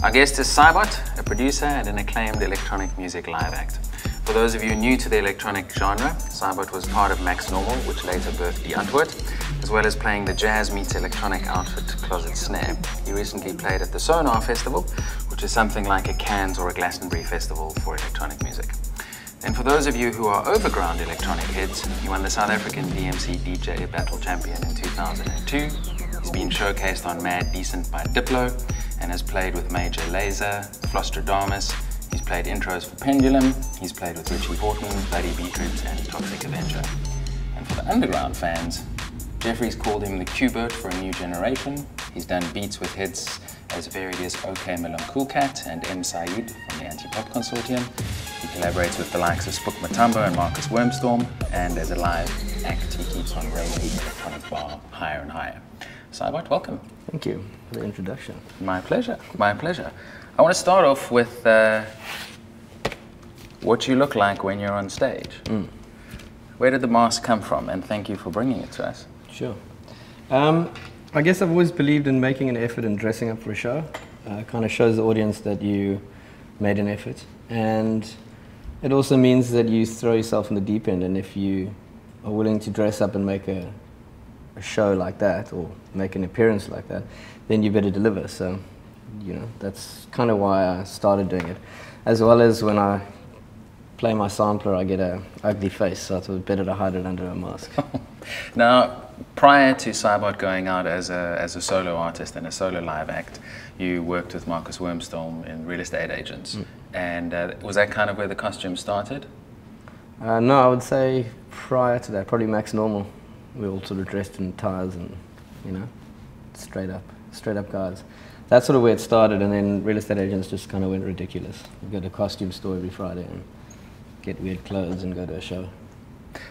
Our guest is Sibot, a producer and an acclaimed electronic music live act. For those of you new to the electronic genre, Sibot was part of Max Normal, which later birthed the Antwoord, as well as playing the jazz meets electronic outfit Closet Snare. He recently played at the Sonar Festival, which is something like a Cannes or a Glastonbury festival for electronic music. And for those of you who are overground electronic heads, he won the South African DMC DJ Battle Champion in 2002. He's been showcased on Mad Decent by Diplo and has played with Major Lazer, Flostradamus. He's played intros for Pendulum. He's played with Richie Horton, Buddy Beetroots, and Toxic Avenger. And for the underground fans, Jeffrey's called him the Sibot for a new generation. He's done beats with hits as varied as OK Malone Cool Cat and M. Saeed from the Anti-Pop Consortium. He collaborates with the likes of Spook Matumbo and Marcus Wormstorm, and as a live act, he keeps on raising the electronic bar higher and higher. Sibot, welcome. Thank you for the introduction. My pleasure, my pleasure. I want to start off with what you look like when you're on stage. Where did the mask come from? And thank you for bringing it to us. Sure. I guess I've always believed in making an effort and dressing up for a show. It kind of shows the audience that you made an effort. And it also means that you throw yourself in the deep end, and if you are willing to dress up and make a show like that, or make an appearance like that, then you better deliver. So, you know, that's kind of why I started doing it. As well as when I play my sampler, I get an ugly face, so I thought it better to hide it under a mask. Now, prior to Sibot going out as a solo artist and a solo live act, you worked with Marcus Wormstorm in Real Estate Agents. And was that kind of where the costume started? No, I would say prior to that, probably Max Normal. We all sort of dressed in ties and, you know, straight up guys. That's sort of where it started, and then Real Estate Agents just kind of went ridiculous. We go to a costume store every Friday and get weird clothes and go to a show.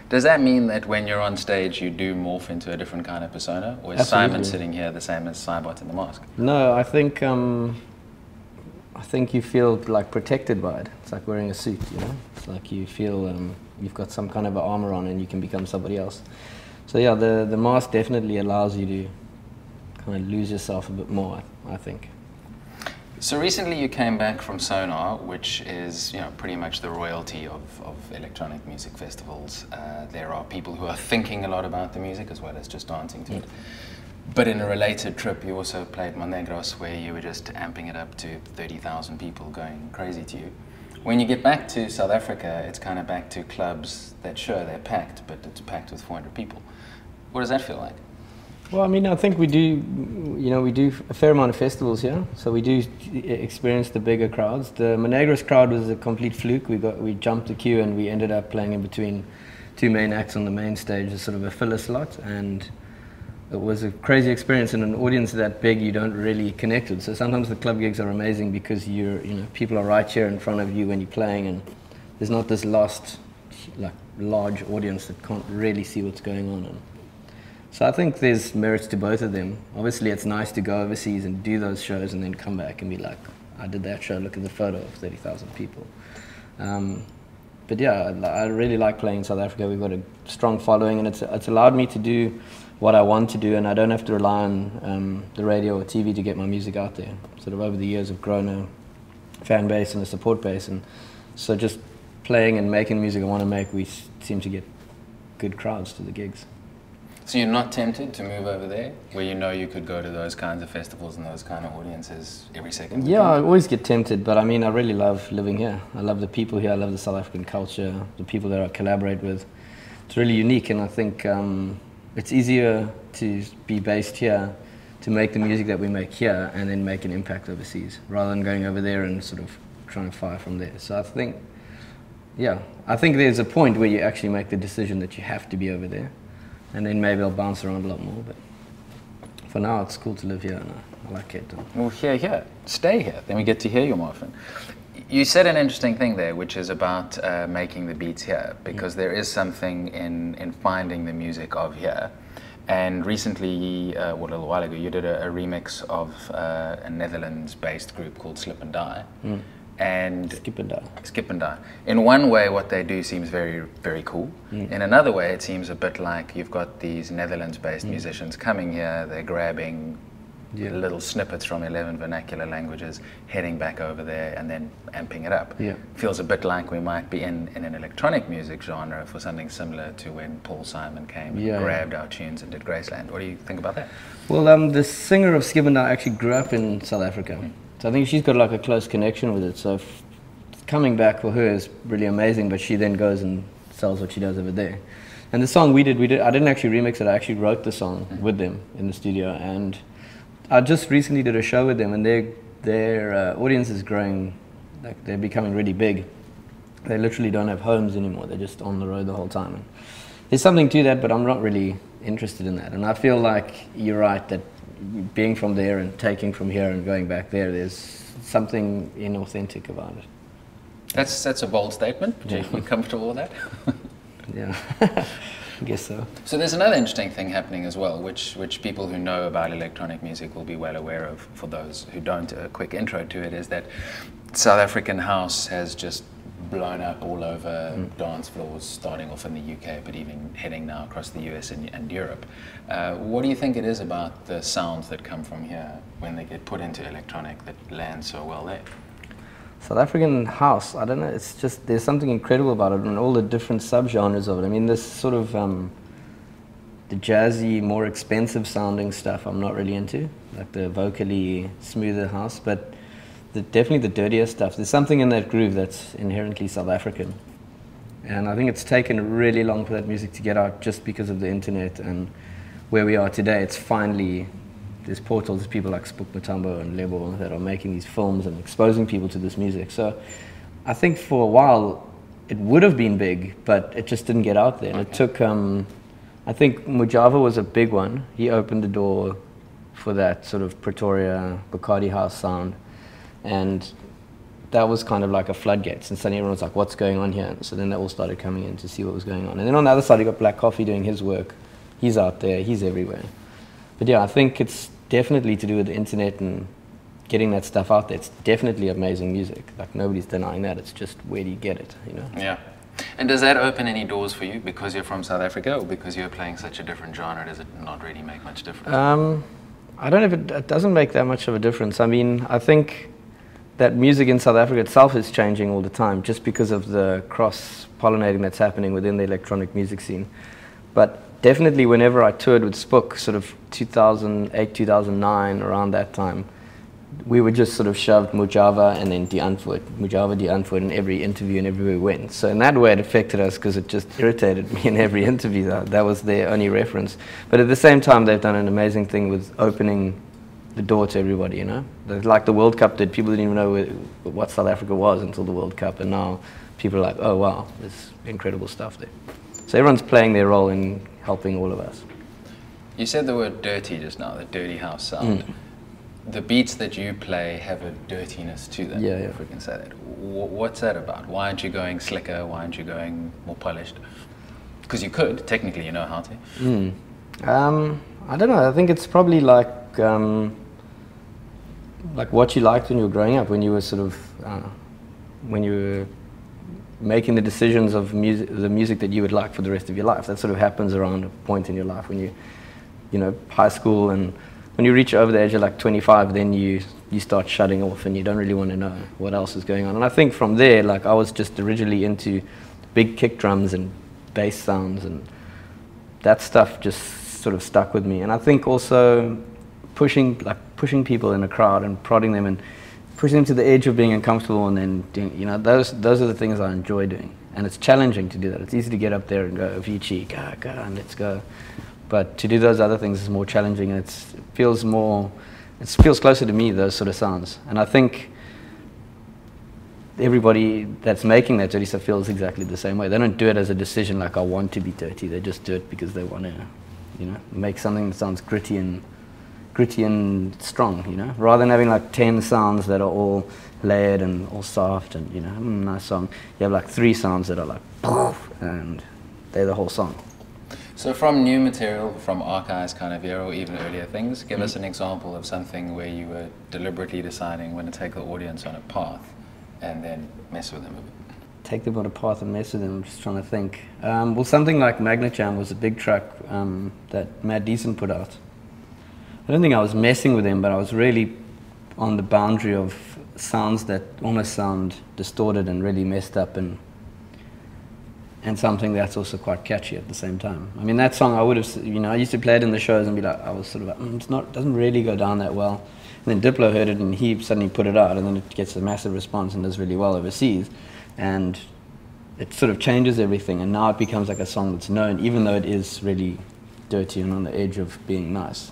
Does that mean that when you're on stage you do morph into a different kind of persona? Or is Absolutely. Simon sitting here the same as Sibot in the mask? No, I think you feel like protected by it. It's like wearing a suit, you know? It's like you feel you've got some kind of an armor on and you can become somebody else. So yeah, the mask definitely allows you to kind of lose yourself a bit more, I think. So recently you came back from Sonar, which is, you know, pretty much the royalty of electronic music festivals. There are people who are thinking a lot about the music as well as just dancing to it. But in a related trip, you also played Monegros, where you were just amping it up to 30,000 people going crazy to you. When you get back to South Africa, it's kind of back to clubs that, sure, they're packed, but it's packed with 400 people. What does that feel like? Well, I mean, I think we do a fair amount of festivals here, so we do experience the bigger crowds. The Monegros crowd was a complete fluke. We jumped the queue and we ended up playing in between two main acts on the main stage as sort of a filler slot, and it was a crazy experience. In an audience that big, you don't really connect with. So sometimes the club gigs are amazing because people are right here in front of you when you're playing, and there's not this lost, like, large audience that can't really see what's going on. So I think there's merits to both of them. Obviously, it's nice to go overseas and do those shows and then come back and be like, I did that show, look at the photo of 30,000 people. But yeah, I really like playing in South Africa. We've got a strong following, and it's allowed me to do what I want to do, and I don't have to rely on the radio or TV to get my music out there. Sort of over the years, I've grown a fan base and a support base, and so just playing and making the music I want to make, we seem to get good crowds to the gigs. So you're not tempted to move over there, where you know you could go to those kinds of festivals and those kind of audiences every second? Yeah, I always get tempted, but I mean, I really love living here. I love the people here, I love the South African culture, the people that I collaborate with. It's really unique, and I think it's easier to be based here, to make the music that we make here, and then make an impact overseas, rather than going over there and sort of trying to fire from there. So I think, yeah, I think there's a point where you actually make the decision that you have to be over there. And then maybe I'll bounce around a lot more, but for now it's cool to live here, and I like it. Well, here, stay here, then we get to hear you more often. You said an interesting thing there, which is about making the beats here, because there is something in finding the music of here. And recently, a little while ago, you did a remix of a Netherlands-based group called Slip and Die. and skip and die. Skip and die. In one way, what they do seems very, very cool. In another way, it seems a bit like you've got these Netherlands-based musicians coming here, they're grabbing little snippets from 11 vernacular languages, heading back over there and then amping it up. Feels a bit like we might be in an electronic music genre for something similar to when Paul Simon came and grabbed our tunes and did Graceland. What do you think about that? Well, the singer of Skip and Die actually grew up in South Africa. So I think she's got like a close connection with it. So coming back for her is really amazing, but she then goes and sells what she does over there. And the song we did, I didn't actually remix it, I actually wrote the song with them in the studio. And I just recently did a show with them, and their audience is growing, like they're becoming really big. They literally don't have homes anymore, they're just on the road the whole time. And there's something to that, but I'm not really interested in that. And I feel like you're right, that being from there and taking from here and going back there, there's something inauthentic about it. That's a bold statement. Are you comfortable with that? Yeah, I guess so. So there's another interesting thing happening as well, which people who know about electronic music will be well aware of. For those who don't, a quick intro to it is that South African house has just blown up all over dance floors, starting off in the UK, but even heading now across the US and Europe. What do you think it is about the sounds that come from here when they get put into electronic that land so well there? South African house, I don't know, it's just, there's something incredible about it and all the different subgenres of it. I mean, this sort of, the jazzy, more expensive sounding stuff I'm not really into, like the vocally smoother house, but definitely the dirtier stuff. There's something in that groove that's inherently South African. And I think it's taken really long for that music to get out just because of the internet and where we are today. It's finally, there's portals, people like Spook Matambo and Lebo that are making these films and exposing people to this music. So I think for a while it would have been big, but it just didn't get out there. And it took, I think Mujava was a big one. He opened the door for that sort of Pretoria, Bacardi house sound. And that was kind of like a floodgates, and suddenly everyone was like, what's going on here? And so then they all started coming in to see what was going on. And then on the other side, you got Black Coffee doing his work. He's out there, he's everywhere. But yeah, I think it's definitely to do with the internet and getting that stuff out there. It's definitely amazing music. Like, nobody's denying that. It's just, where do you get it, you know? Yeah. And does that open any doors for you because you're from South Africa, or because you're playing such a different genre? Does it not really make much difference? I don't know if it doesn't make that much of a difference. I mean, I think that music in South Africa itself is changing all the time just because of the cross-pollinating that's happening within the electronic music scene. But definitely whenever I toured with Spook, sort of 2008, 2009, around that time, we were just sort of shoved Mujava and then Die Antwoord in every interview and everywhere we went. So in that way it affected us because it just irritated me in every interview. That was their only reference. But at the same time, they've done an amazing thing with opening the door to everybody, you know? Like the World Cup did, people didn't even know what South Africa was until the World Cup, and now people are like, oh wow, there's incredible stuff there. So everyone's playing their role in helping all of us. You said the word dirty just now, the dirty house sound. The beats that you play have a dirtiness to them, if we can say that. What's that about? Why aren't you going slicker? Why aren't you going more polished? Because you could, technically, you know how to. I don't know, I think it's probably like what you liked when you were growing up, when you were sort of, when you were making the decisions of the music that you would like for the rest of your life. That sort of happens around a point in your life when you know, high school, and when you reach over the age of like 25, then you start shutting off and you don't really want to know what else is going on. And I think from there, like, I was just originally into big kick drums and bass sounds, and that stuff just sort of stuck with me. And I think also pushing people in a crowd and prodding them and pushing them to the edge of being uncomfortable, and then doing, you know, those are the things I enjoy doing. And it's challenging to do that. It's easy to get up there and go, Avicii, go, and let's go. But to do those other things is more challenging, and it feels closer to me, those sort of sounds. And I think everybody that's making that dirty stuff feels exactly the same way. They don't do it as a decision like, I want to be dirty. They just do it because they want to, you know, make something that sounds gritty and strong, you know, rather than having like 10 sounds that are all layered and all soft and, you know, nice song. You have like 3 sounds that are like poof, and they're the whole song. So from new material, from archives kind of era, or even earlier things, give us an example of something where you were deliberately deciding when to take the audience on a path and then mess with them a bit? Take them apart and mess with them. I'm just trying to think. Well, something like Magnet Jam was a big track that Mad Decent put out. I don't think I was messing with them, but I was really on the boundary of sounds that almost sound distorted and really messed up, and something that's also quite catchy at the same time. I mean, that song I would have, I used to play it in the shows and be like, I was sort of like, it's not, doesn't really go down that well. And then Diplo heard it and he suddenly put it out, and then it gets a massive response and does really well overseas. And it sort of changes everything, and now it becomes like a song that's known, even though it is really dirty and on the edge of being nice.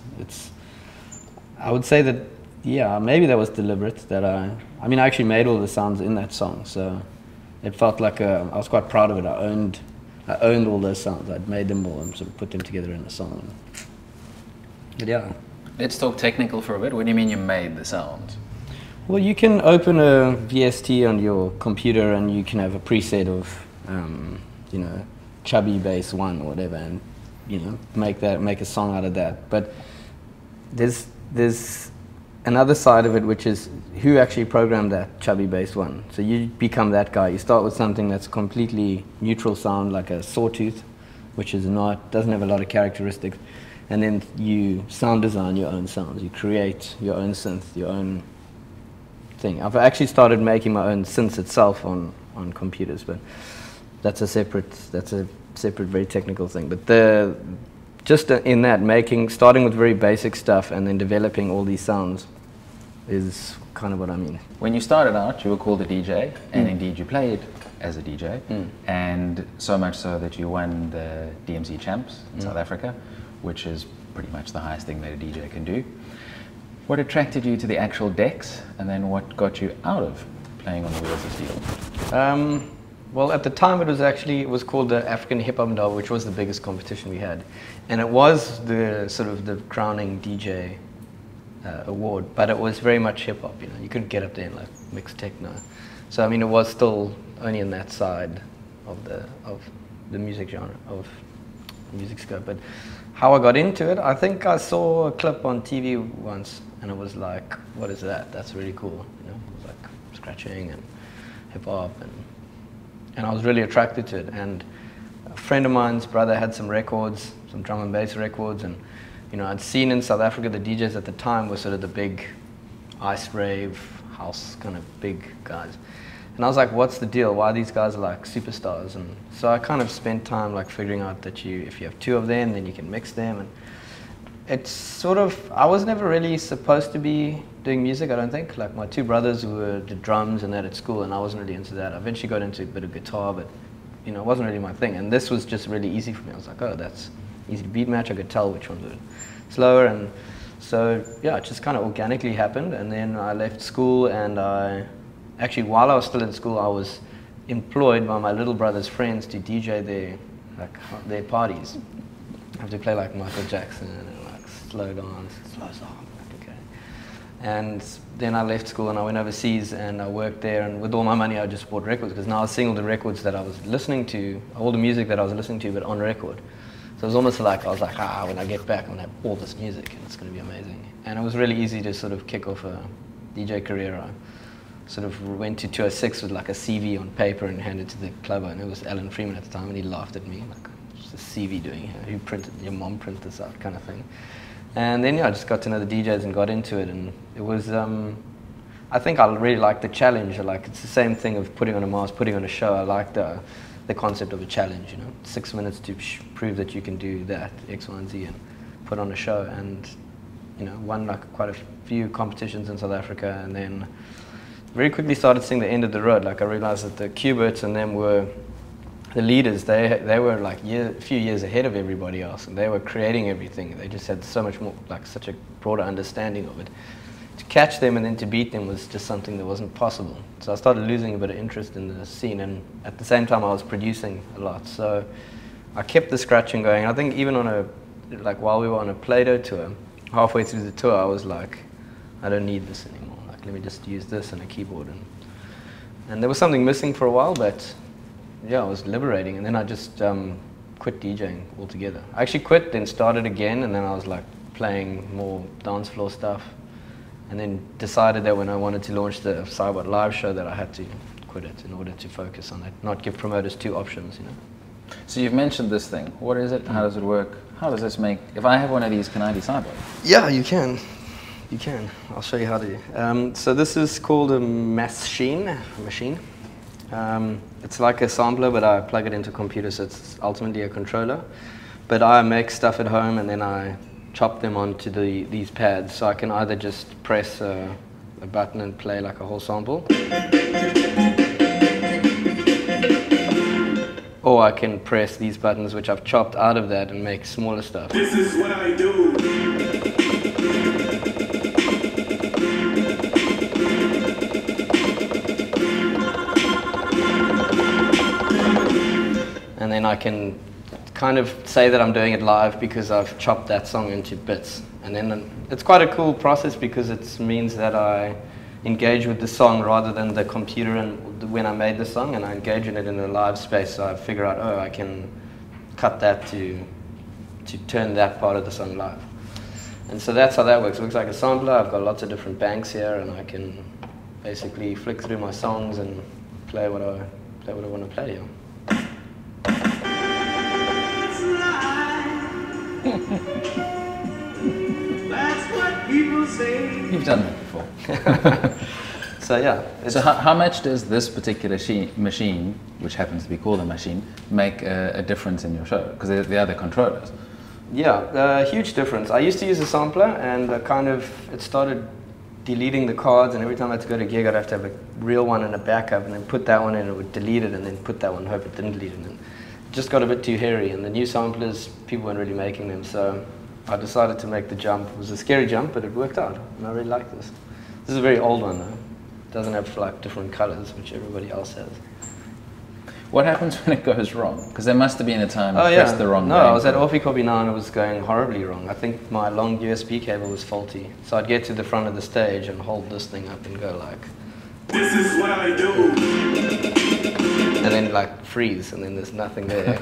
I would say that, yeah, maybe that was deliberate. That I actually made all the sounds in that song, so it felt like I was quite proud of it. I owned all those sounds. I'd made them all and sort of put them together in a song. But yeah. Let's talk technical for a bit. What do you mean you made the sounds? Well, you can open a VST on your computer and you can have a preset of, chubby bass 1 or whatever, and make a song out of that. But there's another side of it, which is who actually programmed that chubby bass 1. So you become that guy. You start with something that's completely neutral sound, like a sawtooth, which doesn't have a lot of characteristics, and then you sound design your own sounds. You create your own synth, your own thing. I've actually started making my own synths itself on computers, but that's a separate very technical thing. But just in that, starting with very basic stuff and then developing all these sounds is kind of what I mean. When you started out, you were called a DJ, and indeed you played as a DJ, and so much so that you won the DMC Champs in South Africa, which is pretty much the highest thing that a DJ can do. What attracted you to the actual decks, and then what got you out of playing on the Wheels of Steel? Well, at the time it was called the African Hip Hop Derby, which was the biggest competition we had, and it was the crowning DJ award, but it was very much hip hop. You couldn't get up there and like mix techno, so it was still only in that side of the music genre, of music scope. But how I got into it, I think I saw a clip on TV once, and it was like, what is that? That's really cool. It was like scratching and hip hop, and I was really attracted to it. And a friend of mine's brother had some records, some drum and bass records, and I'd seen in South Africa the DJs at the time were sort of the big ice rave, house kind of big guys. And I was like, what's the deal? Why are these guys like superstars? And so I kind of spent time like figuring out that if you have 2 of them, then you can mix them. And it's sort of, I was never really supposed to be doing music, I don't think. Like my 2 brothers did drums and that at school, and I wasn't really into that. I eventually got into a bit of guitar, but it wasn't really my thing. And this was just really easy for me. I was like, oh, that's easy to beat match. I could tell which ones were slower. And so, yeah, it just kind of organically happened. And then I left school, and actually, while I was still in school, I was employed by my little brother's friends to DJ their parties. I have to play like Michael Jackson and like slow dance, slow song. Okay. And then I left school and I went overseas and I worked there. And with all my money, I just bought records, because now I was seeing all the records that I was listening to, all the music that I was listening to, but on record. So it was almost like I was like, when I get back, I'm gonna have all this music and it's gonna be amazing. And it was really easy to sort of kick off a DJ career. I sort of went to 206 with like a CV on paper and handed it to the club, and it was Alan Freeman at the time, and he laughed at me, like, just a CV doing here, who printed, your mom printed this out kind of thing. And then I just got to know the DJs and got into it, and it was, I think I really liked the challenge. It's the same thing of putting on a mask, putting on a show. I liked the concept of a challenge, 6 minutes to prove that you can do that, X, Y, and Z, and put on a show. And, won like quite a few competitions in South Africa, and then very quickly started seeing the end of the road. Like I realized that the Cuberts and them were the leaders. They were like a few years ahead of everybody else, and they were creating everything. They just had so much more, like such a broader understanding of it. To catch them and then to beat them was just something that wasn't possible. So I started losing a bit of interest in the scene, and at the same time I was producing a lot. So I kept the scratching going. I think even while we were on a Play-Doh tour, halfway through the tour I was like, I don't need this anymore. Let me just use this and a keyboard. And there was something missing for a while, but yeah, it was liberating. And then I just quit DJing altogether. I actually quit, then started again, and then I was like playing more dance floor stuff. and then decided that when I wanted to launch the Sibot live show that I had to quit it in order to focus on it, not give promoters two options, you know. So you've mentioned this thing. What is it? How does it work? How does this make... If I have one of these, can I be Sibot? Yeah, you can. You can. I'll show you how to. So this is called a machine. It's like a sampler, but I plug it into a computer, so it's ultimately a controller. But I make stuff at home, and then I chop them onto these pads. So I can either just press a button and play like a whole sample, or I can press these buttons, which I've chopped out of that, and make smaller stuff. This is what I do. And then I can kind of say that I'm doing it live because I've chopped that song into bits. And then it's quite a cool process because it means that I engage with the song rather than the computer and when I made the song, and I engage in it in a live space. So I figure out, oh, I can cut that to turn that part of the song live. And so that's how that works. It looks like a sampler. I've got lots of different banks here, and I can basically flick through my songs and play what I want to play. That's what people say. You've done that before. So yeah. So how much does this particular machine, which happens to be called a machine, make a difference in your show? Because they're the controllers. Yeah, huge difference. I used to use a sampler, and it started deleting the cards, and every time I had to go to a gig, I'd have to have a real one and a backup, and then put that one in, and it would delete it, and then put that one, hope it didn't delete it. And it just got a bit too hairy, and the new samplers, people weren't really making them, so I decided to make the jump. It was a scary jump, but it worked out, and I really like this. This is a very old one, though. It doesn't have like different colors, which everybody else has. What happens when it goes wrong? Because there must have been a time you pressed the wrong No, button. I was at Orphy now and it was going horribly wrong. I think my long USB cable was faulty. So I'd get to the front of the stage and hold this thing up and go like... This is what I do. And then like freeze, and then there's nothing there.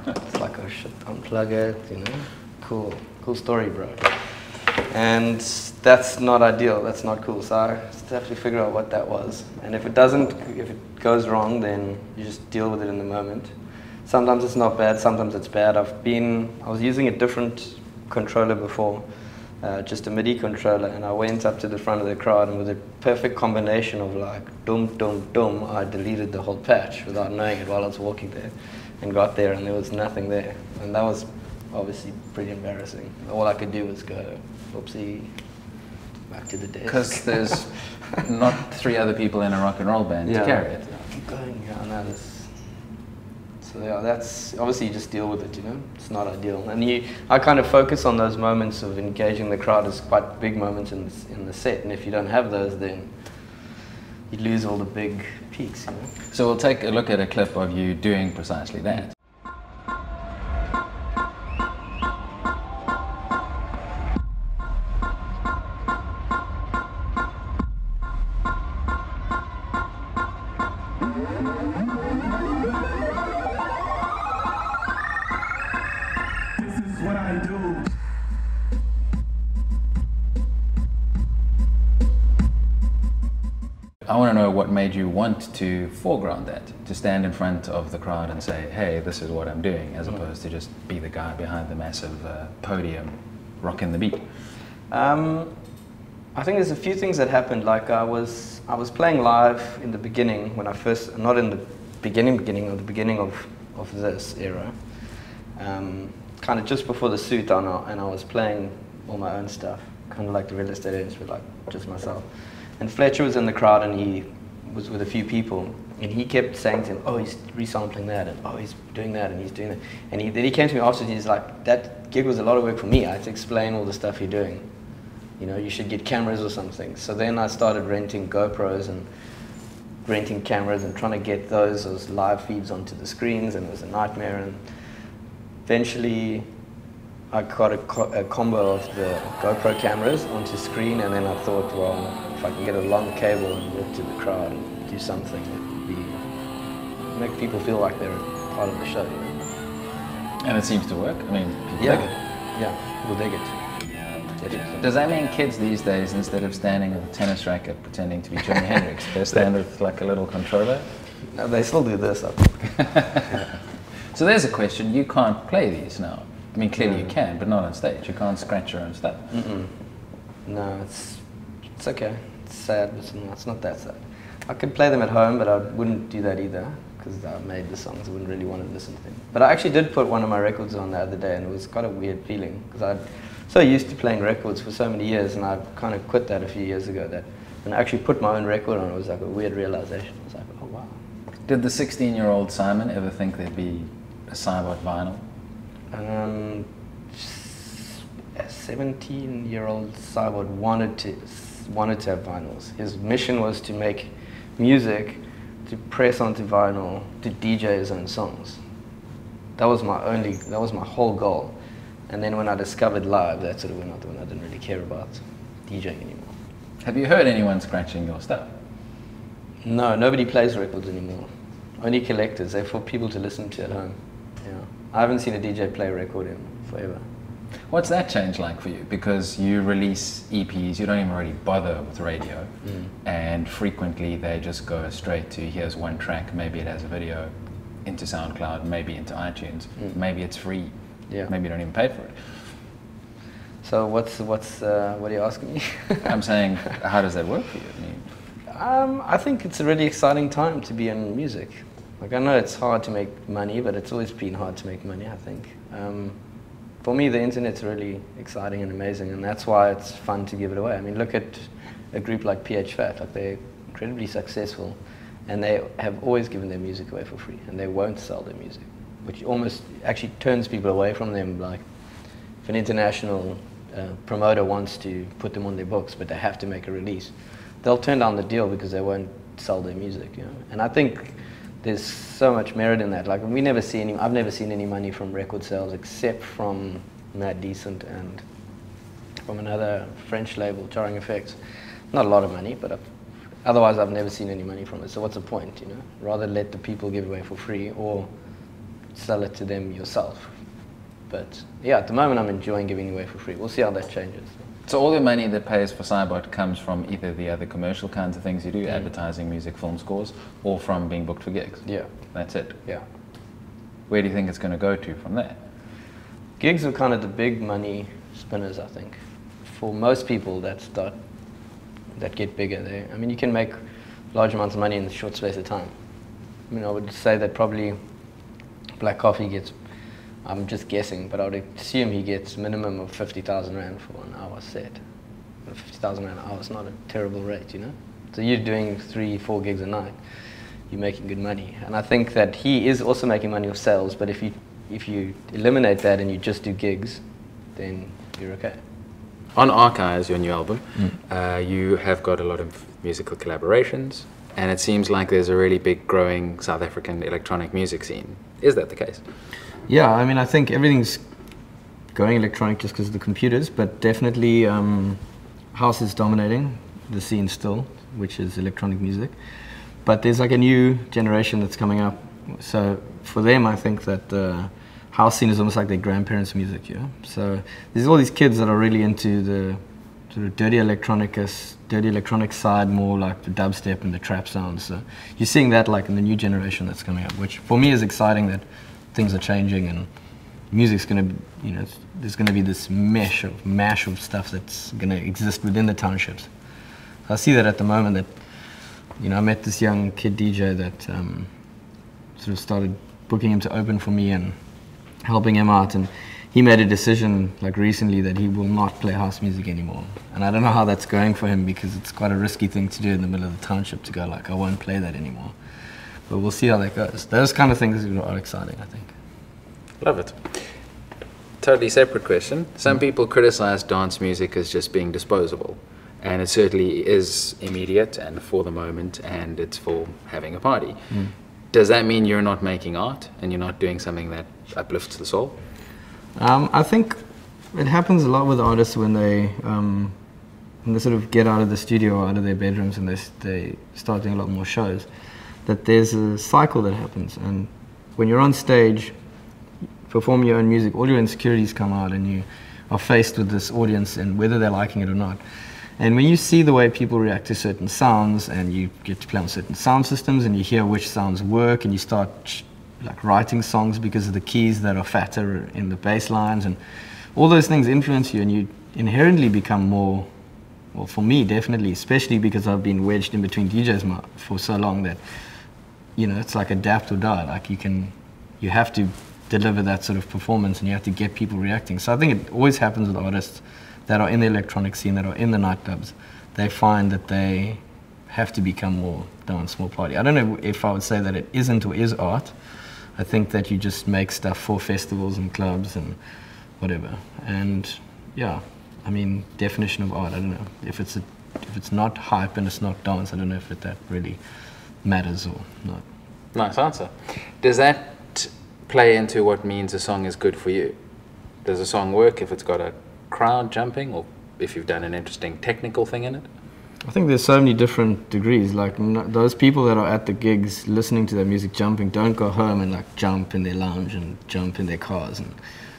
It's like, oh shit, unplug it, you know? Cool story, bro. And that's not ideal, that's not cool. So I just have to figure out what that was. And if it goes wrong, then you just deal with it in the moment. Sometimes it's not bad, sometimes it's bad. I was using a different controller before, just a MIDI controller, and I went up to the front of the crowd, and with a perfect combination of like dum dum dum, I deleted the whole patch without knowing it while I was walking there, and got there and there was nothing there. And that was obviously pretty embarrassing. All I could do was go, oopsie, back to the desk. Because there's not 3 other people in a rock and roll band to carry it. Keep going, yeah, no, so yeah, that's, obviously you just deal with it, you know, it's not ideal. And I kind of focus on those moments of engaging the crowd as quite big moments in the set, and if you don't have those, then you lose all the big peaks, you know. So we'll take a look at a clip of you doing precisely that. What I do. I want to know what made you want to foreground that, to stand in front of the crowd and say, hey, this is what I'm doing, as opposed to just be the guy behind the massive podium rocking the beat. I think there's a few things that happened. Like I was playing live in the beginning when I first, not in the beginning or the beginning of this era. Kind of just before the suit on, and I was playing all my own stuff, kind of like the real estate agents, but like just myself. And Fletcher was in the crowd, and he was with a few people, and he kept saying to him, oh, he's resampling that, and oh, he's doing that, and he's doing that. And then he came to me afterwards, and he's like, that gig was a lot of work for me. I had to explain all the stuff you're doing. You know, you should get cameras or something. So then I started renting GoPros and renting cameras and trying to get those live feeds onto the screens, and it was a nightmare. And eventually, I got a combo of the GoPro cameras onto screen, and then I thought, well, if I can get a long cable and walk to the crowd and do something, it would make people feel like they're part of the show. You know? And it seems to work. I mean, people dig it. Yeah, people dig it. Does that mean kids these days, instead of standing with a tennis racket pretending to be Jimi Hendrix, they stand with like a little controller? No, they still do this, I think. So there's a question, you can't play these now. I mean, clearly you can, but not on stage. You can't scratch your own stuff. No, it's okay. It's sad, but it's not that sad. I could play them at home, but I wouldn't do that either, because I made the songs. I wouldn't really want to listen to them. But I actually did put one of my records on the other day, and it was quite a weird feeling, because I'd so used to playing records for so many years, and I kind of quit that a few years ago. That when I actually put my own record on, it was like a weird realization. I was like, oh wow. Did the 16-year-old Simon ever think there'd be a Sibot vinyl? A 17-year-old Sibot wanted to have vinyls. His mission was to make music, to press onto vinyl, to DJ his own songs. That was my whole goal. And then when I discovered live, that sort of went out the window. I didn't really care about DJing anymore. Have you heard anyone scratching your stuff? No, nobody plays records anymore. Only collectors. They're for people to listen to at home. Yeah, I haven't seen a DJ play a record in forever. What's that change like for you? Because you release EPs, you don't even really bother with radio, and frequently they just go straight to here's one track, maybe it has a video, into SoundCloud, maybe into iTunes, maybe it's free, maybe you don't even pay for it. So what are you asking me? I'm saying, how does that work for you? I mean, I think it's a really exciting time to be in music. Like, I know it's hard to make money, but it's always been hard to make money, I think. For me, the internet's really exciting and amazing, and that's why it's fun to give it away. I mean, look at a group like PH Fat. Like, they're incredibly successful, and they have always given their music away for free, and they won't sell their music, which almost actually turns people away from them. Like, if an international promoter wants to put them on their books, but they have to make a release, they'll turn down the deal because they won't sell their music, you know? And I think there's so much merit in that. Like, I've never seen any money from record sales except from Mad Decent and from another French label, Jarring Effects. Not a lot of money, but otherwise I've never seen any money from it. So what's the point, you know? Rather let the people give it away for free or sell it to them yourself. But yeah, at the moment I'm enjoying giving it away for free. We'll see how that changes. so all the money that pays for Sibot comes from either the other commercial kinds of things you do, advertising, music, film scores, or from being booked for gigs? Yeah. That's it? Yeah. Where do you think it's going to go to from there? Gigs are kind of the big money spinners, I think. For most people that get bigger, I mean, you can make large amounts of money in a short space of time. I mean, I would say that probably Black Coffee gets, I'm just guessing, but I would assume he gets minimum of 50,000 Rand for an hour set. 50,000 Rand an hour is not a terrible rate, you know? So you're doing 3-4 gigs a night, you're making good money. And I think that he is also making money off sales, but if you eliminate that and you just do gigs, then you're okay. On Archives, your new album, you have got a lot of musical collaborations, and it seems like there's a really big growing South African electronic music scene. Is that the case? Yeah, I mean, I think everything's going electronic just because of the computers, but definitely house is dominating the scene still, which is electronic music. But there's like a new generation that's coming up. So for them, I think that the house scene is almost like their grandparents' music, yeah? So there's all these kids that are really into the sort of dirty electronic side, more like the dubstep and the trap sounds. So you're seeing that like in the new generation that's coming up, which for me is exciting that things are changing and music's going to, you know, there's going to be this mash of stuff that's going to exist within the townships. So I see that at the moment that, you know, I met this young kid DJ that sort of started booking him to open for me and helping him out, and he made a decision like recently that he will not play house music anymore. And I don't know how that's going for him because it's quite a risky thing to do in the middle of the township to go like, I won't play that anymore. But we'll see how that goes. Those kind of things are exciting, I think. Love it. Totally separate question. Some people criticize dance music as just being disposable, and it certainly is immediate and for the moment, and it's for having a party. Does that mean you're not making art and you're not doing something that uplifts the soul? I think it happens a lot with artists when they sort of get out of the studio or out of their bedrooms and they start doing a lot more shows, that there's a cycle that happens. And when you're on stage, performing your own music, all your insecurities come out and you are faced with this audience and whether they're liking it or not. And when you see the way people react to certain sounds, and you get to play on certain sound systems, and you hear which sounds work, and you start like writing songs because of the keys that are fatter in the bass lines, and all those things influence you, and you inherently become more, well, for me definitely, especially because I've been wedged in between DJs for so long, that, you know, it's like adapt or die. Like you have to deliver that sort of performance, and you have to get people reacting. So I think it always happens with artists that are in the electronic scene, that are in the nightclubs. They find that they have to become more dance, more party. I don't know if I would say that it isn't or is art. I think that you just make stuff for festivals and clubs and whatever. And yeah, I mean, definition of art, I don't know. If it's not hype and it's not dance, I don't know if that really matters or not. Nice answer. Does that play into what means a song is good for you? Does a song work if it's got a crowd jumping, or if you've done an interesting technical thing in it? I think there's so many different degrees. Like those people that are at the gigs listening to their music jumping don't go home and like jump in their lounge and jump in their cars. And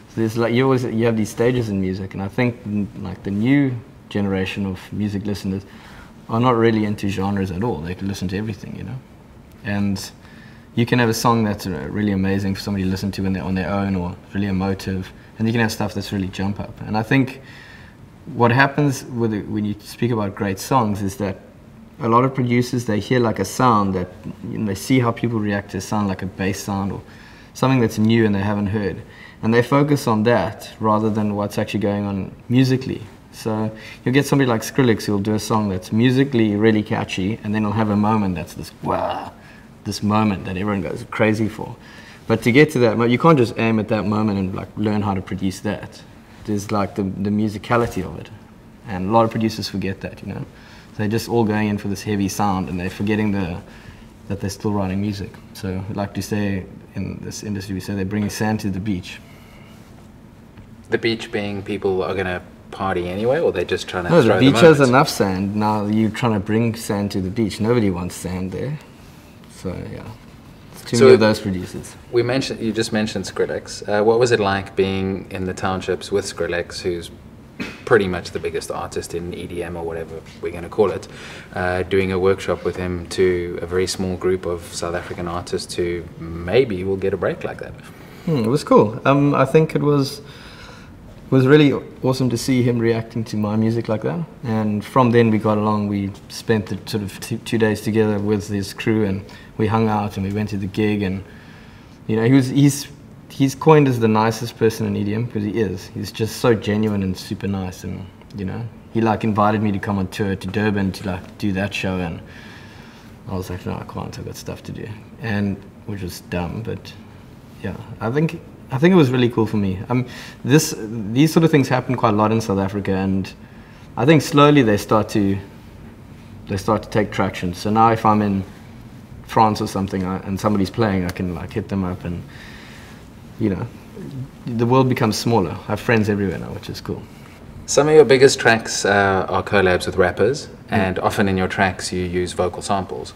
so there's like you have these stages in music, and I think like the new generation of music listeners are not really into genres at all. They can listen to everything, you know. And you can have a song that's really amazing for somebody to listen to when they're on their own, or really emotive, and you can have stuff that's really jump up. And I think what happens when you speak about great songs is that a lot of producers, they hear like a sound that, you know, they see how people react to a sound like a bass sound or something that's new and they haven't heard, and they focus on that rather than what's actually going on musically. So you'll get somebody like Skrillex who'll do a song that's musically really catchy, and then he'll have a moment that's this wow, this moment that everyone goes crazy for. But to get to that, you can't just aim at that moment and like learn how to produce that. There's like the musicality of it, and a lot of producers forget that, you know. They're just all going in for this heavy sound, and they're forgetting that they're still writing music. So like to say in this industry, we say they're bringing sand to the beach. The beach being people are going to party anyway, or they're just trying to no, throw the beach has enough sand. Now you're trying to bring sand to the beach. Nobody wants sand there. So yeah. Too many of those producers. You just mentioned Skrillex. What was it like being in the townships with Skrillex, who's pretty much the biggest artist in EDM or whatever we're going to call it, doing a workshop with him to a very small group of South African artists who maybe will get a break like that? It was cool. I think it was really awesome to see him reacting to my music like that. And from then we got along. We spent the sort of 2 days together with his crew, and we hung out and we went to the gig. And you know, he's coined as the nicest person in EDM, because he is. He's just so genuine and super nice. And you know, he like invited me to come on tour to Durban to like do that show, and I was like, no, I can't. I've got stuff to do, and which was dumb, but yeah, I think it was really cool for me. These sort of things happen quite a lot in South Africa, and I think slowly they start to take traction. So now if I'm in France or something and somebody's playing, I can like hit them up, and you know, the world becomes smaller. I have friends everywhere now, which is cool. Some of your biggest tracks are collabs with rappers, and often in your tracks you use vocal samples.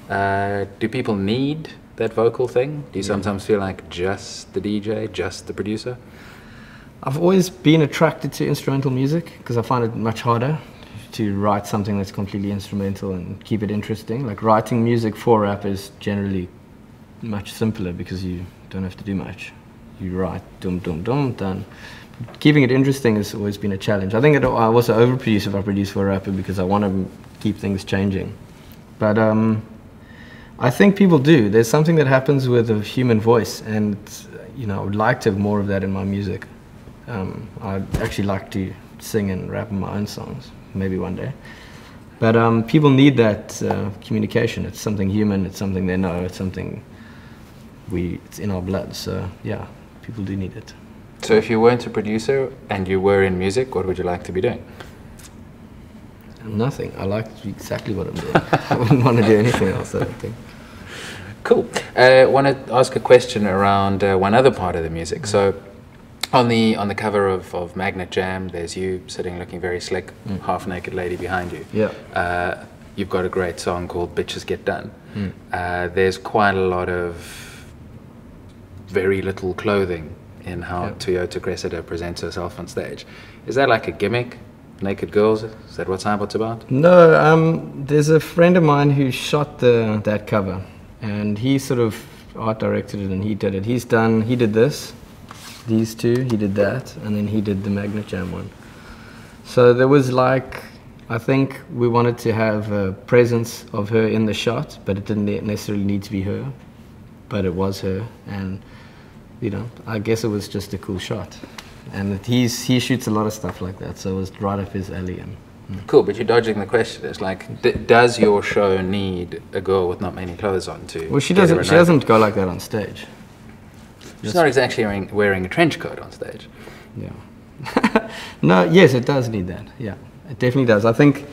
Do people need that vocal thing? Do you sometimes feel like just the DJ, just the producer? I've always been attracted to instrumental music because I find it much harder to write something that's completely instrumental and keep it interesting. Like writing music for rap is generally much simpler because you don't have to do much. You write dum dum dum, done. Keeping it interesting has always been a challenge. I think I also overproduce if I produce for a rapper because I want to keep things changing. But I think people do. There's something that happens with a human voice, and you know, I would like to have more of that in my music. I'd actually like to sing and rap in my own songs, maybe one day. But people need that communication. It's something human. It's something they know. It's something it's in our blood. So yeah, people do need it. So if you weren't a producer and you were in music, what would you like to be doing? Nothing. I like exactly what I'm doing. I wouldn't want to do anything else, I don't think. Cool. I want to ask a question around one other part of the music. So on the cover of Magnet Jam, there's you sitting looking very slick, half-naked lady behind you. Yeah. You've got a great song called Bitches Get Done. There's quite a lot of very little clothing in how Toyota Cressida presents herself on stage. Is that like a gimmick? Naked girls? Is that what Sibot's about? No, there's a friend of mine who shot that cover, and he sort of art directed it, and he did it. He did this, these two, he did that, and then he did the Magnet Jam one. So there was like, I think we wanted to have a presence of her in the shot, but it didn't necessarily need to be her, but it was her, and you know, I guess it was just a cool shot. And he shoots a lot of stuff like that, so it was right up his alley. And, Cool, but you're dodging the question. It's like, does your show need a girl with not many clothes on to? Well, she doesn't go like that on stage. She's not exactly wearing a trench coat on stage. Yeah. No, yes, it does need that. Yeah, it definitely does. I think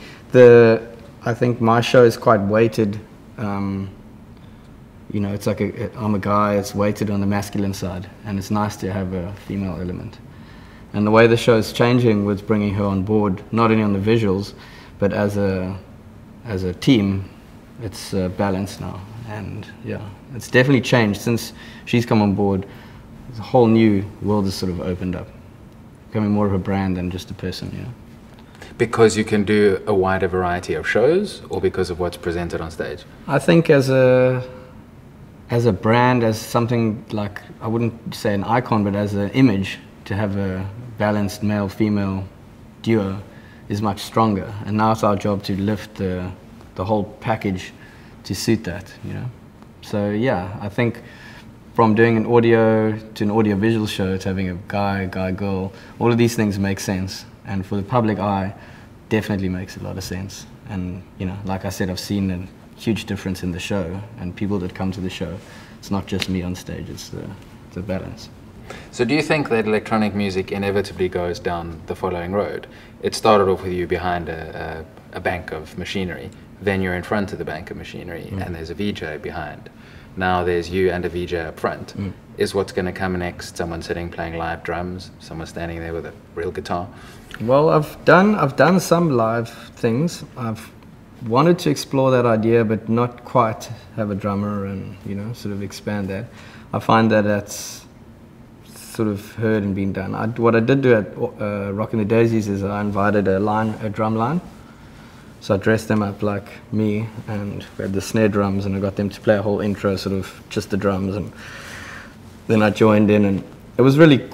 my show is quite weighted. You know, it's like I'm a guy. It's weighted on the masculine side, and it's nice to have a female element. And the way the show is changing with bringing her on board, not only on the visuals, but as a team, it's balanced now. And yeah, it's definitely changed since she's come on board. A whole new world has sort of opened up, becoming more of a brand than just a person. You know. Because you can do a wider variety of shows, or because of what's presented on stage? I think as a brand, as something like, I wouldn't say an icon, but as an image, to have a balanced male-female duo is much stronger. And now it's our job to lift the whole package to suit that, you know. So yeah, I think from doing an audio to an audio-visual show to having a guy, girl, all of these things make sense. And for the public eye, definitely makes a lot of sense. And you know, like I said, I've seen a huge difference in the show, and people that come to the show, it's not just me on stage, it's the balance. So do you think that electronic music inevitably goes down the following road? It started off with you behind a bank of machinery, then you're in front of the bank of machinery, and there's a VJ behind. Now there's you and a VJ up front. Is what's going to come next someone sitting playing live drums, someone standing there with a real guitar? Well, I've done some live things. I've wanted to explore that idea, but not quite have a drummer and, you know, sort of expand that. I find that that's sort of heard and been done. What I did do at Rockin' the Daisies is I invited a drum line. So I dressed them up like me, and we had the snare drums, and I got them to play a whole intro, sort of just the drums, and then I joined in, and it was really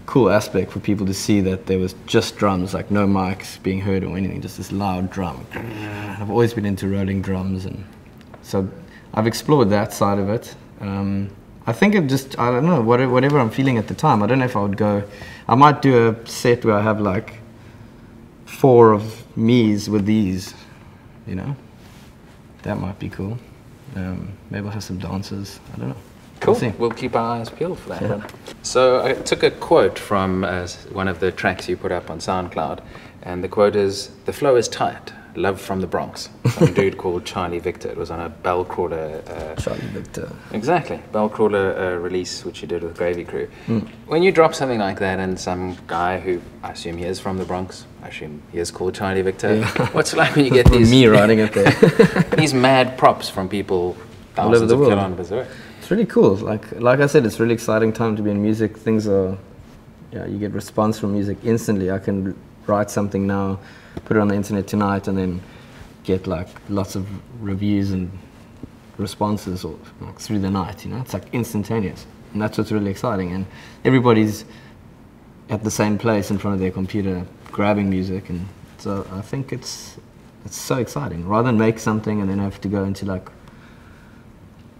cool aspect for people to see that there was just drums, like no mics being heard or anything, just this loud drum. I've always been into rolling drums, and so I've explored that side of it. I think it just, I don't know, whatever I'm feeling at the time. I don't know if I would go, I might do a set where I have like 4 of me's with these, you know. That might be cool. Maybe I'll have some dancers, I don't know. Cool, we'll keep our eyes peeled for that. Yeah. So I took a quote from one of the tracks you put up on SoundCloud, and the quote is, "The flow is tight, love from the Bronx." Some dude called Charlie Victor. It was on a Bellcrawler. Charlie Victor. Exactly, Bellcrawler release, which you did with Gravy Crew. When you drop something like that and some guy who, I assume he is from the Bronx, I assume he is called Charlie Victor, what's it like when you get these... me writing it there. these mad props from people thousands of kilometers away? It's really cool. Like I said, it's really exciting time to be in music. Things are, yeah, you get response from music instantly. I can write something now, put it on the internet tonight, and then get like lots of reviews and responses or like through the night. You know, it's like instantaneous, and that's what's really exciting. And everybody's at the same place in front of their computer, grabbing music, and so I think it's so exciting. Rather than make something and then have to go into like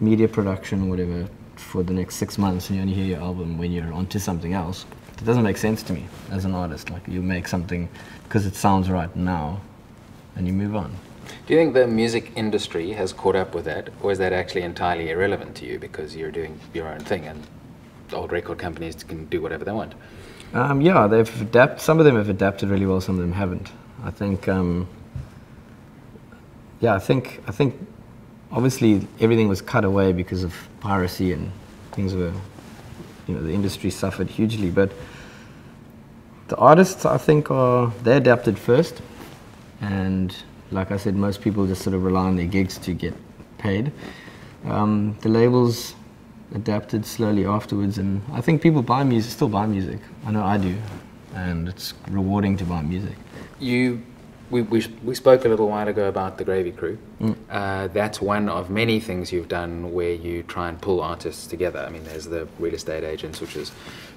media production or whatever for the next 6 months, and you only hear your album when you're onto something else. It doesn't make sense to me as an artist. Like, you make something because it sounds right now, and you move on. Do you think the music industry has caught up with that, or is that actually entirely irrelevant to you because you're doing your own thing and old record companies can do whatever they want? Yeah, they've adapted. Some of them have adapted really well. Some of them haven't. I think. Yeah, I think. Obviously, everything was cut away because of piracy and things were, you know, the industry suffered hugely. But the artists, I think, they adapted first. And like I said, most people just sort of rely on their gigs to get paid. The labels, adapted slowly afterwards, and I think people buy music, still buy music. I know I do, and it's rewarding to buy music. We spoke a little while ago about the Gravy Crew. That's one of many things you've done where you try and pull artists together. I mean, there's the Real Estate Agents, which is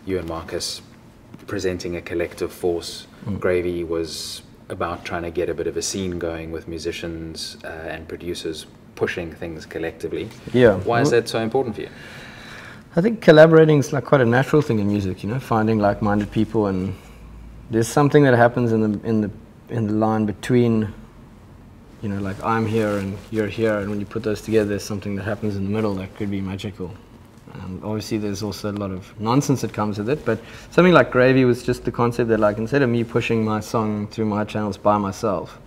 you and Marcus presenting a collective force. Gravy was about trying to get a bit of a scene going with musicians and producers pushing things collectively. Yeah. Why is that so important for you? I think collaborating is like quite a natural thing in music, you know, finding like-minded people, and there's something that happens in the line between, you know, like I'm here and you're here, and when you put those together, there's something that happens in the middle that could be magical. Obviously, there's also a lot of nonsense that comes with it, but something like Gravy was just the concept that, like, instead of me pushing my song through my channels by myself,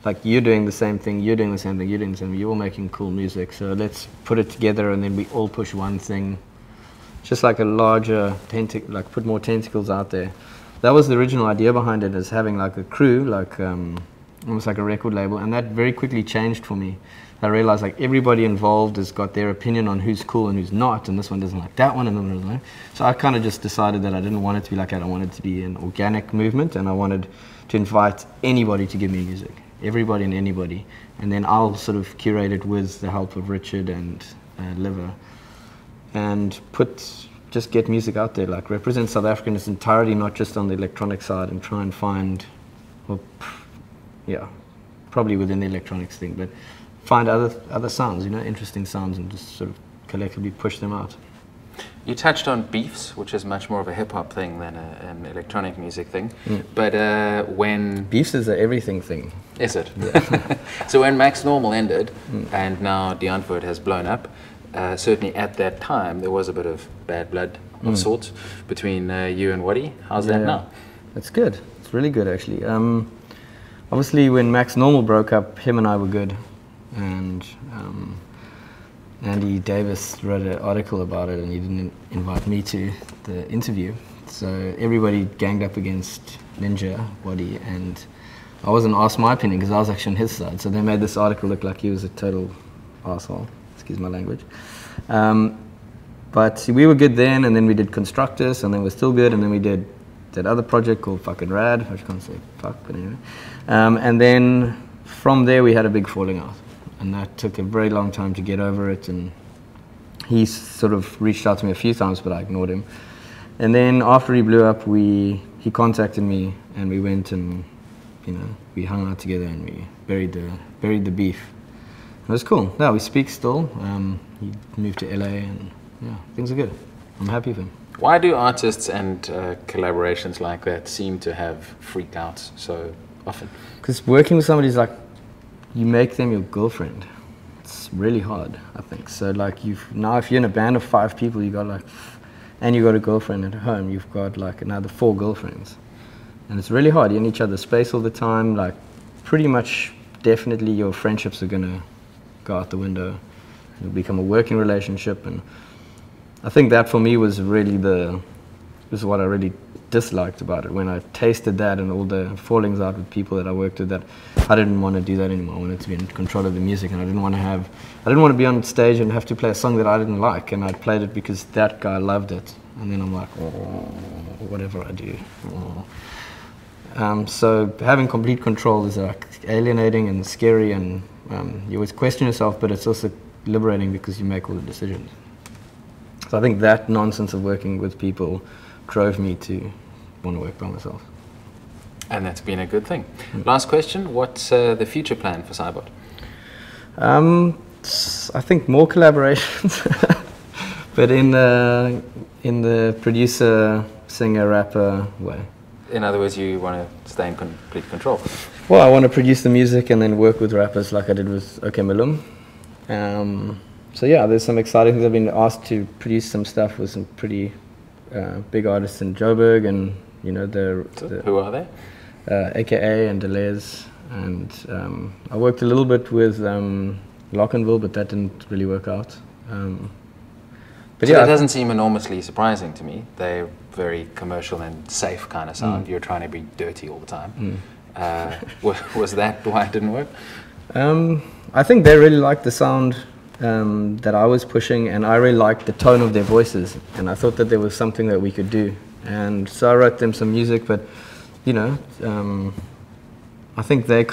like, you're doing the same thing, you're doing the same thing, you're doing the same thing, you're all making cool music, so let's put it together and then we all push one thing. Just like a larger, like put more tentacles out there. That was the original idea behind it, is having like a crew, like almost like a record label, and that very quickly changed for me. I realized like everybody involved has got their opinion on who's cool and who's not, and this one doesn't like that one, and then like. So I kind of just decided that I didn't want it to be like that. I wanted it to be an organic movement, and I wanted to invite anybody to give me music, everybody and anybody, and then I'll sort of curate it with the help of Richard and Liver, and just get music out there, like represent South Africa in its entirety, not just on the electronic side, and try and find, well, yeah, probably within the electronics thing, but find other sounds, you know, interesting sounds, and just sort of collectively push them out. You touched on beefs, which is much more of a hip-hop thing than an electronic music thing, but when... Beefs is an everything thing. Is it? Yeah. So when Max Normal ended, and now Die Antwoord has blown up, certainly at that time there was a bit of bad blood of sorts between you and Waddy. How's that now? That's good. It's really good, actually. Obviously, when Max Normal broke up, him and I were good, and Andy Davis wrote an article about it, and he didn't invite me to the interview, so everybody ganged up against Ninja, Waddy, and I wasn't asked my opinion because I was actually on his side, so they made this article look like he was a total asshole. Excuse my language. But we were good then, and then we did Constructus, and then we're still good, and then we did that other project called Fucking Rad, I can't say fuck, but anyway. And then from there we had a big falling out, and that took a very long time to get over it, and he sort of reached out to me a few times, but I ignored him. And then after he blew up, he contacted me, and we went and, you know, we hung out together, and we buried the beef. It was cool. Yeah, we speak still. He moved to LA, and yeah, things are good. I'm happy for him. Why do artists and collaborations like that seem to have freak outs so often? Because working with somebody is like, you make them your girlfriend. It's really hard, I think. So like, now if you're in a band of 5 people, you got like, and you got a girlfriend at home, you've got like another 4 girlfriends, and it's really hard. You're in each other's space all the time. Like, pretty much, definitely, your friendships are gonna go out the window. It'll become a working relationship, and I think that for me was really was what I really disliked about it. When I tasted that and all the fallings out with people that I worked with, that I didn't want to do that anymore. I wanted to be in control of the music, and I didn't want to be on stage and have to play a song that I didn't like, and I played it because that guy loved it, and then I'm like, oh, whatever I do. Oh. So having complete control is like alienating and scary, and you always question yourself, but it's also liberating because you make all the decisions. So I think that nonsense of working with people drove me to want to work by myself. And that's been a good thing. Last question, what's the future plan for Sibot? I think more collaborations, but in the producer, singer, rapper way. In other words, you want to stay in complete control? Well, I want to produce the music and then work with rappers like I did with OK Malum. So yeah, there's some exciting things. I've been asked to produce some stuff with some pretty big artists in Joburg, and you know who are they? AKA and Deleuze, and I worked a little bit with Lockenville, but that didn't really work out. But so yeah, that doesn't seem enormously surprising to me. They're very commercial and safe kind of sound. You're trying to be dirty all the time. Was that why it didn't work? I think they really liked the sound that I was pushing, and I really liked the tone of their voices, and I thought that there was something that we could do. And so I wrote them some music, but you know, I think they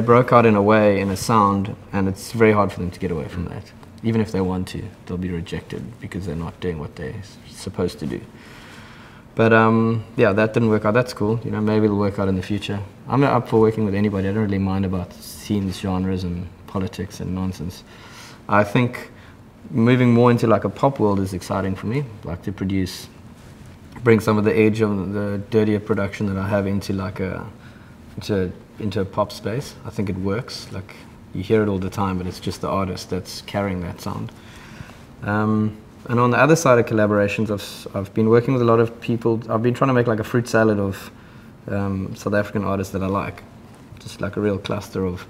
broke out in a way, in a sound, and it's very hard for them to get away from that. Even if they want to, they'll be rejected because they're not doing what they're supposed to do. But yeah, that didn't work out. That's cool. You know, maybe it'll work out in the future. I'm up for working with anybody. I don't really mind about scenes, genres, and politics and nonsense. I think moving more into like a pop world is exciting for me. Like to bring some of the edge of the dirtier production that I have into like into a pop space. I think it works. Like you hear it all the time, but it's just the artist that's carrying that sound. And on the other side of collaborations, I've been working with a lot of people. I've been trying to make like a fruit salad of South African artists that I like. Just like a real cluster of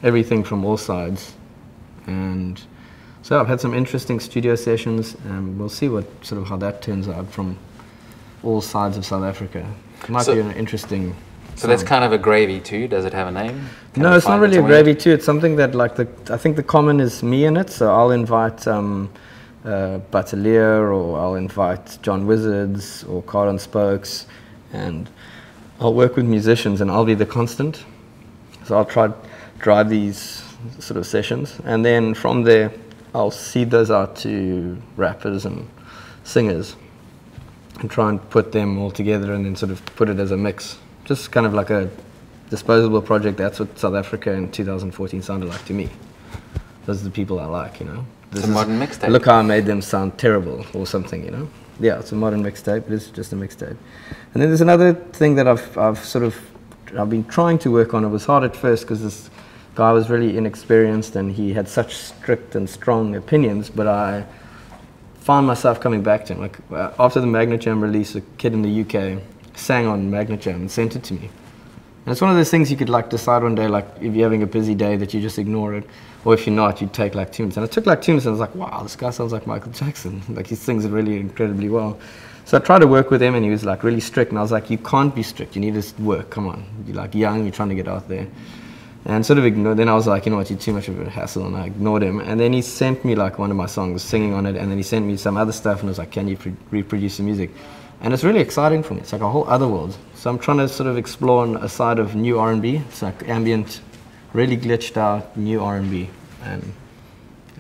everything from all sides. And so I've had some interesting studio sessions, and we'll see how that turns out from all sides of South Africa. It might be an interesting. So that's kind of a gravy too. Does it have a name? No, it's not really a gravy too. It's something that I think the common is me in it. So I'll invite Batalier, or I'll invite John Wizards or Card on Spokes, and I'll work with musicians, and I'll be the constant. So I'll try to drive these sort of sessions, and then from there I'll seed those out to rappers and singers and try and put them all together and then sort of put it as a mix. Just kind of like a disposable project. That's what South Africa in 2014 sounded like to me. Those are the people I like, you know. It's a modern mixtape. Look how I made them sound terrible or something, you know. Yeah, it's a modern mixtape. It is just a mixtape. And then there's another thing that I've been trying to work on. It was hard at first because this guy was really inexperienced and he had such strict and strong opinions, but I found myself coming back to him. Like after the Magna Jam release, a kid in the UK sang on Magna Jam and sent it to me. And it's one of those things you could like decide one day, like if you're having a busy day, that you just ignore it, or if you're not, you take like 2 minutes. And I took like 2 minutes and I was like, wow, this guy sounds like Michael Jackson. Like he sings it really incredibly well. So I tried to work with him, and he was like really strict, and I was like, you can't be strict, you need to work, come on. You're like young, you're trying to get out there. And sort of ignored, then I was like, you know what, you're too much of a hassle, and I ignored him. And then he sent me like one of my songs, singing on it, and then he sent me some other stuff, and I was like, can you reproduce the music? And it's really exciting for me. It's like a whole other world. So I'm trying to sort of explore a side of new R&B. It's like ambient, really glitched out new R&B. And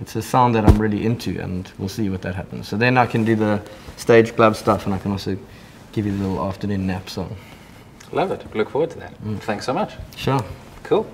it's a sound that I'm really into, and we'll see what that happens. So then I can do the stage club stuff, and I can also give you a little afternoon nap song. Love it. Look forward to that. Thanks so much. Sure. Cool.